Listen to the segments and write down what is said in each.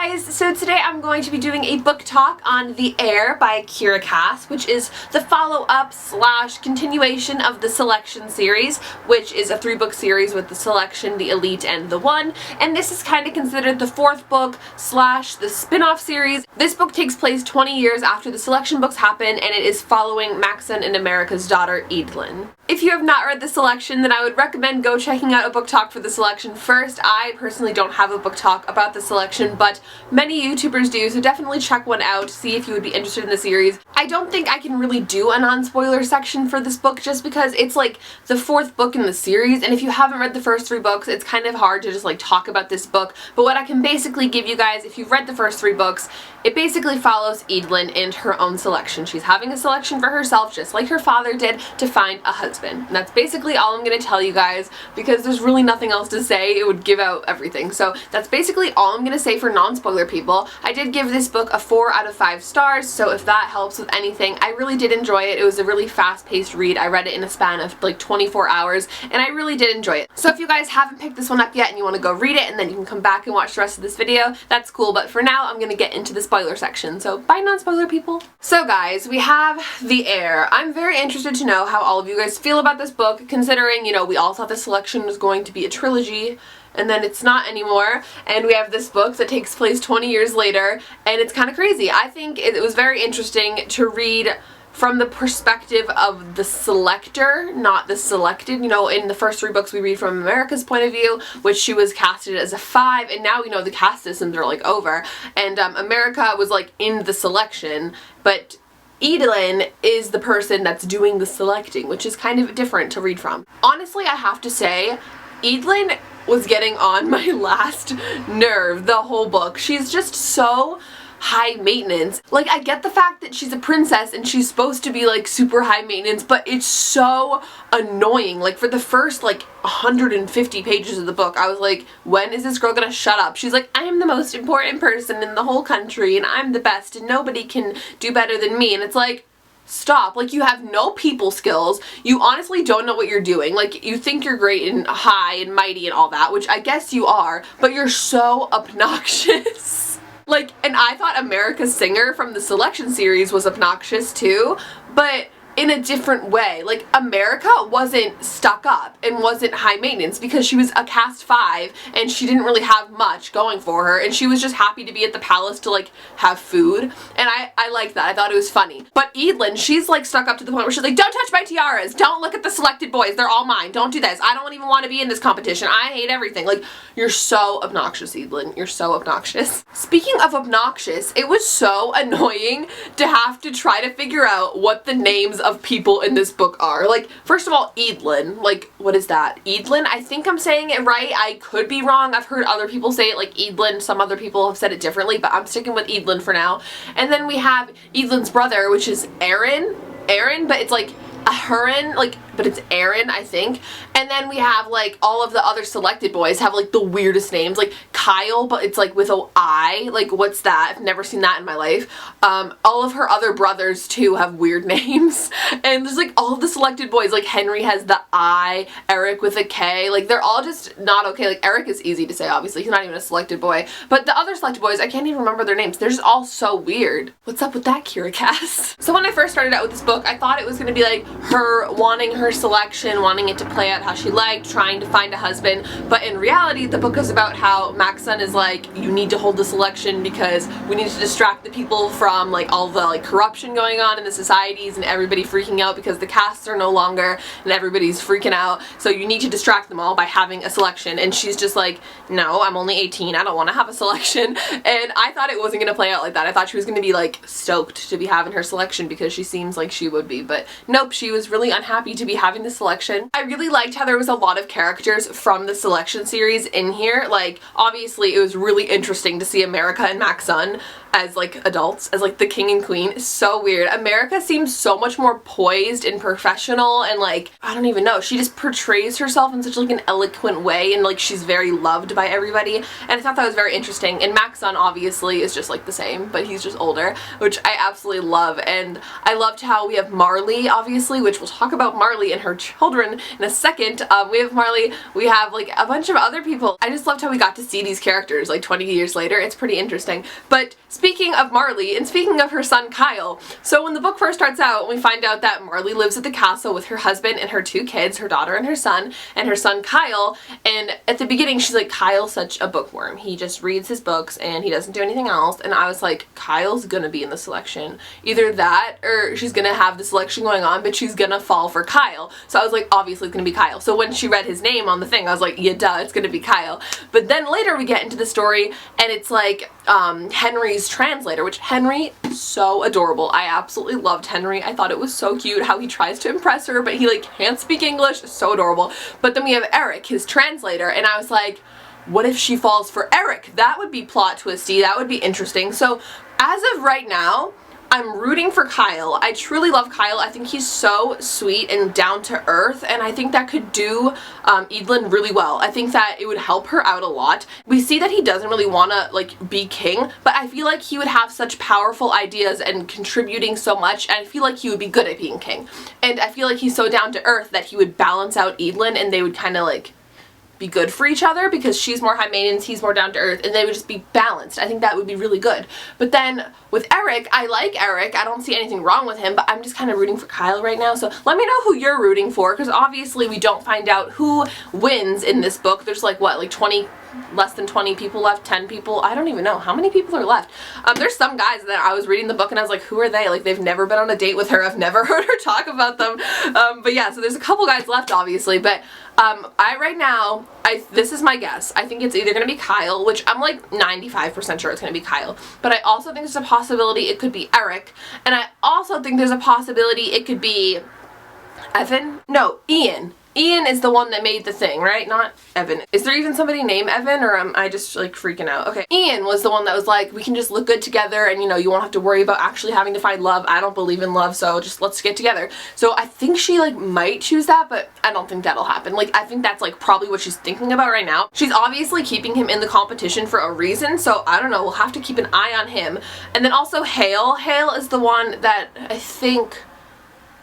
guys! So today I'm going to be doing a book talk on The Heir by Kiera, which is the follow-up slash continuation of the Selection series, which is a 3-book series with the Selection, the Elite, and the One, and this is kind of considered the 4th book slash the spin-off series. This book takes place 20 years after the Selection books happen, and it is following Maxon and America's daughter, Eadlyn. If you have not read the Selection, then I would recommend go checking out a book talk for the Selection first. I personally don't have a book talk about the Selection, but many YouTubers do, so definitely check one out, see if you would be interested in the series. I don't think I can really do a non-spoiler section for this book just because it's like the 4th book in the series, and if you haven't read the first 3 books, it's kind of hard to just like talk about this book. But what I can basically give you guys, if you've read the first 3 books, it basically follows Eadlyn and her own selection. She's having a selection for herself, just like her father did, to find a husband. And that's basically all I'm going to tell you guys because there's really nothing else to say. It would give out everything. So that's basically all I'm going to say for non-spoiler people. I did give this book a 4 out of 5 stars, so if that helps with anything, I really did enjoy it. It was a really fast-paced read. I read it in a span of like 24 hours, and I really did enjoy it. So if you guys haven't picked this one up yet and you want to go read it and then you can come back and watch the rest of this video, that's cool. But for now, I'm going to get into the spoiler section. So bye, non-spoiler people. So guys, we have The Heir. I'm very interested to know how all of you guys feel about this book, considering, you know, we all thought the Selection was going to be a trilogy, and then it's not anymore, and we have this book that takes place 20 years later, and it's kind of crazy. I think it was very interesting to read from the perspective of the selector, not the selected. You know, in the first 3 books we read from America's point of view, which she was casted as a 5, and now we know the caste systems are like over, and America was like in the selection, but Eadlyn is the person that's doing the selecting, which is kind of different to read from. Honestly, I have to say, Eadlyn was getting on my last nerve the whole book. She's just so high maintenance. Like, I get the fact that she's a princess and she's supposed to be like super high maintenance, but it's so annoying. Like, for the first like 150 pages of the book, I was like, when is this girl gonna shut up? She's like, I am the most important person in the whole country and I'm the best and nobody can do better than me. And it's like, stop. Like, you have no people skills. You honestly don't know what you're doing. Like, you think you're great and high and mighty and all that, which I guess you are, but you're so obnoxious. Like, and I thought America's singer from the Selection series was obnoxious too, but in a different way. Like, America wasn't stuck up and wasn't high maintenance because she was a caste 5 and she didn't really have much going for her, and she was just happy to be at the palace to like have food, and I liked that. I thought it was funny. But Eadlyn, she's like stuck up to the point where she's like, don't touch my tiaras, don't look at the selected boys, they're all mine, don't do this, I don't even want to be in this competition, I hate everything. Like, you're so obnoxious, Eadlyn, you're so obnoxious. Speaking of obnoxious, it was so annoying to have to try to figure out what the names of people in this book are. Like, first of all, Eadlyn, like, what is that? Eadlyn? I think I'm saying it right. I could be wrong. I've heard other people say it like Eadlyn. Some other people have said it differently, but I'm sticking with Eadlyn for now. And then we have Eadlyn's brother, which is Aaron, but it's like a Hurin, like, but it's Aaron, I think. And then we have like all of the other selected boys have like the weirdest names, like Kyle, but it's like with a I. Like, what's that? I've never seen that in my life. All of her other brothers too have weird names, and there's like all of the selected boys, like Henry has the I, Eric with a K, like they're all just not okay. Like, Eric is easy to say, obviously, he's not even a selected boy, but the other selected boys, I can't even remember their names. They're just all so weird. What's up with that, Kiera? So when I first started out with this book, I thought it was gonna be like her wanting her selection, wanting it to play out how she liked, trying to find a husband, but in reality the book is about how Maxon is like, you need to hold the selection because we need to distract the people from like all the like corruption going on in the societies and everybody freaking out because the castes are no longer and everybody's freaking out, so you need to distract them all by having a selection. And she's just like, no, I'm only 18, I don't want to have a selection. And I thought it wasn't going to play out like that. I thought she was going to be like stoked to be having her selection because she seems like she would be, but nope, she was really unhappy to be having the selection. I really liked how there was a lot of characters from the Selection series in here. Like, obviously it was really interesting to see America and Maxon as like adults, as like the king and queen. It's so weird. America seems so much more poised and professional, and like, I don't even know, she just portrays herself in such like an eloquent way, and like she's very loved by everybody, and I thought that was very interesting. And Maxon obviously is just like the same, but he's just older, which I absolutely love. And I loved how we have Marley, obviously, which we'll talk about Marley Marley and her children in a second. We have Marley, we have like a bunch of other people. I just loved how we got to see these characters like 20 years later. It's pretty interesting. But speaking of Marley, and speaking of her son Kyle, so when the book first starts out, we find out that Marley lives at the castle with her husband and her 2 kids, her daughter and her son Kyle, and at the beginning she's like, Kyle's such a bookworm. He just reads his books and he doesn't do anything else. And I was like, Kyle's gonna be in the selection. Either that or she's gonna have the selection going on, but she's gonna fall for Kyle. So I was like, obviously it's gonna be Kyle. So when she read his name on the thing, I was like, yeah, duh, it's gonna be Kyle. But then later we get into the story and it's like Henry's translator, which Henry, so adorable. I absolutely loved Henry. I thought it was so cute how he tries to impress her, but he like can't speak English. So adorable. But then we have Eric, his translator, and I was like, what if she falls for Eric? That would be plot twisty. That would be interesting. So as of right now, I'm rooting for Kyle. I truly love Kyle. I think he's so sweet and down to earth, and I think that could do Eadlyn really well. I think that it would help her out a lot. We see that he doesn't really want to like be king, but I feel like he would have such powerful ideas and contributing so much, and I feel like he would be good at being king. And I feel like he's so down to earth that he would balance out Eadlyn and they would kind of like be good for each other, because she's more high maintenance, he's more down to earth, and they would just be balanced. I think that would be really good. But then with Eric, I like Eric. I don't see anything wrong with him, but I'm just kind of rooting for Kyle right now. So let me know who you're rooting for, because obviously we don't find out who wins in this book. There's like what, like 20, less than 20 people left, 10 people, I don't even know how many people are left. There's some guys that I was reading the book and I was like, who are they? Like, they've never been on a date with her. I've never heard her talk about them. But yeah, so there's a couple guys left obviously, but right now, this is my guess. I think it's either going to be Kyle, which I'm like 95% sure it's going to be Kyle, but I also think there's a possibility it could be Eric, and I also think there's a possibility it could be Evan? No, Ian. Ian is the one that made the thing, right? Not Evan. Is there even somebody named Evan, or am I just like freaking out? Okay. Ian was the one that was like, we can just look good together and, you know, you won't have to worry about actually having to find love. I don't believe in love, so just let's get together. So I think she like might choose that, but I don't think that'll happen. Like, I think that's like probably what she's thinking about right now. She's obviously keeping him in the competition for a reason, so I don't know. We'll have to keep an eye on him. And then also Hale. Hale is the one that I think...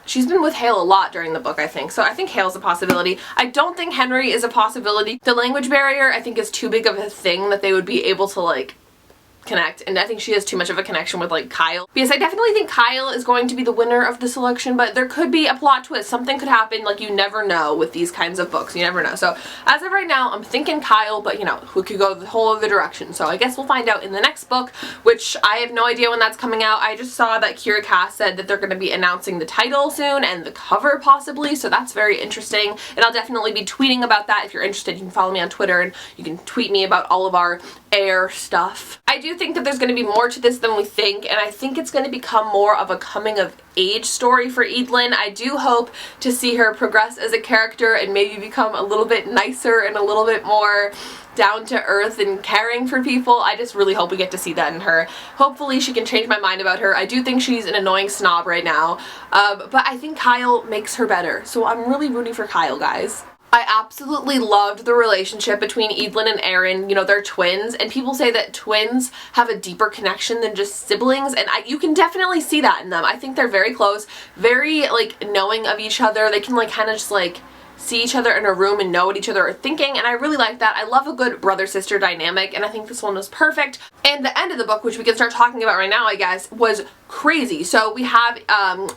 She's been with Hale a lot during the book, I think. So I think Hale's a possibility. I don't think Henry is a possibility. The language barrier, I think, is too big of a thing that they would be able to, like, connect, and I think she has too much of a connection with like Kyle, because I definitely think Kyle is going to be the winner of the selection, but there could be a plot twist. Something could happen. Like, you never know with these kinds of books. You never know. So as of right now, I'm thinking Kyle, but you know, who could go the whole other direction. So I guess we'll find out in the next book, which I have no idea when that's coming out. I just saw that Kiera said that they're going to be announcing the title soon and the cover possibly, so that's very interesting, and I'll definitely be tweeting about that. If you're interested, you can follow me on Twitter and you can tweet me about all of our Heir stuff. I do think that there's going to be more to this than we think, and I think it's going to become more of a coming of age story for Eadlyn. I do hope to see her progress as a character and maybe become a little bit nicer and a little bit more down to earth and caring for people. I just really hope we get to see that in her. Hopefully she can change my mind about her. I do think she's an annoying snob right now, but I think Kyle makes her better, so I'm really rooting for Kyle, guys. I absolutely loved the relationship between Eadlyn and Aaron. You know, they're twins, and people say that twins have a deeper connection than just siblings, and you can definitely see that in them. I think they're very close, very, like, knowing of each other. They can, like, kind of just, like, see each other in a room and know what each other are thinking, and I really like that. I love a good brother-sister dynamic, and I think this one was perfect. And the end of the book, which we can start talking about right now, I guess, was crazy. So we have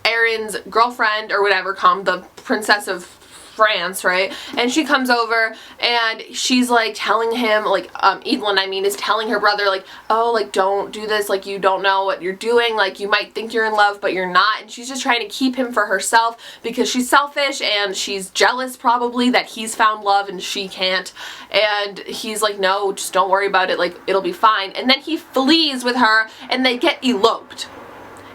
Aaron's girlfriend, or whatever, the Princess of France, right? And she comes over and she's like telling him, like, Eadlyn, I mean, is telling her brother, like, oh, like, don't do this, like, you don't know what you're doing, like, you might think you're in love, but you're not. And she's just trying to keep him for herself because she's selfish and she's jealous probably that he's found love and she can't. And he's like, no, just don't worry about it, like, it'll be fine. And then he flees with her and they get eloped.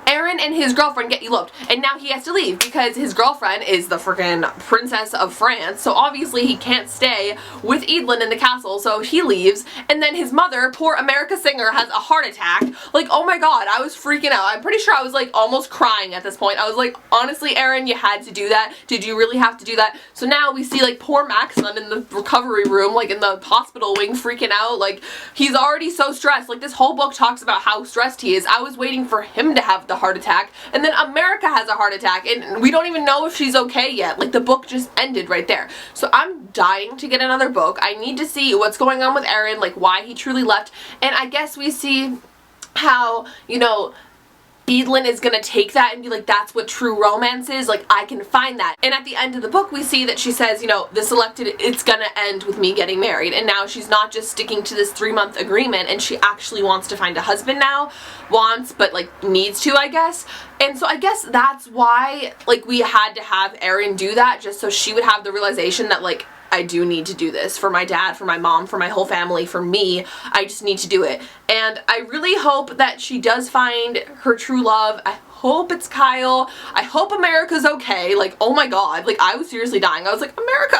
Aaron and his girlfriend get eloped, and now he has to leave because his girlfriend is the freaking Princess of France, so obviously he can't stay with Eadlyn in the castle, so he leaves, and then his mother, poor America Singer, has a heart attack. Like, oh my god, I was freaking out. I'm pretty sure I was, like, almost crying at this point. I was like, honestly, Aaron, you had to do that. Did you really have to do that? So now we see, like, poor Maxon in the recovery room, like, in the hospital wing, freaking out. Like, he's already so stressed. Like, this whole book talks about how stressed he is. I was waiting for him to have the a heart attack, and then America has a heart attack, and we don't even know if she's okay yet. Like, the book just ended right there. So I'm dying to get another book. I need to see what's going on with Aaron, like why he truly left, and I guess we see how, you know, Edelyn is gonna take that and be like, that's what true romance is, like I can find that. And at the end of the book we see that she says, you know, this elected, it's gonna end with me getting married, and now she's not just sticking to this 3-month agreement, and she actually wants to find a husband now. But like needs to, I guess. And so I guess that's why like we had to have Aaron do that, just so she would have the realization that like, I do need to do this for my dad, for my mom, for my whole family, for me. I just need to do it. And I really hope that she does find her true love. I hope it's Kyle. I hope America's okay. Like, oh my god, like I was seriously dying. I was like, America.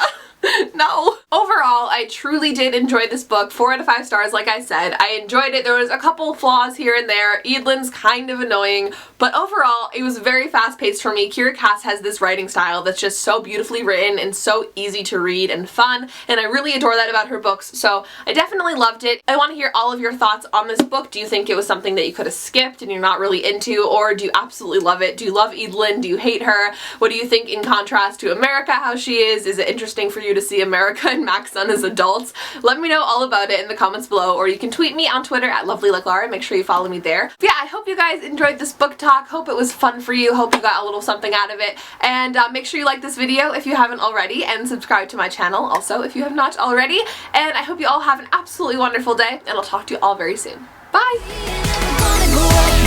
No. Overall, I truly did enjoy this book. 4 out of 5 stars, like I said. I enjoyed it. There was a couple flaws here and there. Edelyn's kind of annoying, but overall, it was very fast-paced for me. Kiera Cass has this writing style that's just so beautifully written and so easy to read and fun, and I really adore that about her books, so I definitely loved it. I want to hear all of your thoughts on this book. Do you think it was something that you could have skipped and you're not really into, or do you absolutely love it? Do you love Edelyn? Do you hate her? What do you think in contrast to America, how she is? Is it interesting for you to see America and Mac's son as adults? Let me know all about it in the comments below, or you can tweet me on Twitter at LovelyLikeLaura. Make sure you follow me there. But yeah, I hope you guys enjoyed this book talk. Hope it was fun for you. Hope you got a little something out of it. And make sure you like this video if you haven't already, and subscribe to my channel also if you have not already. And I hope you all have an absolutely wonderful day, and I'll talk to you all very soon. Bye!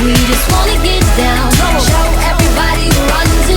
We just wanna get down, show everybody who runs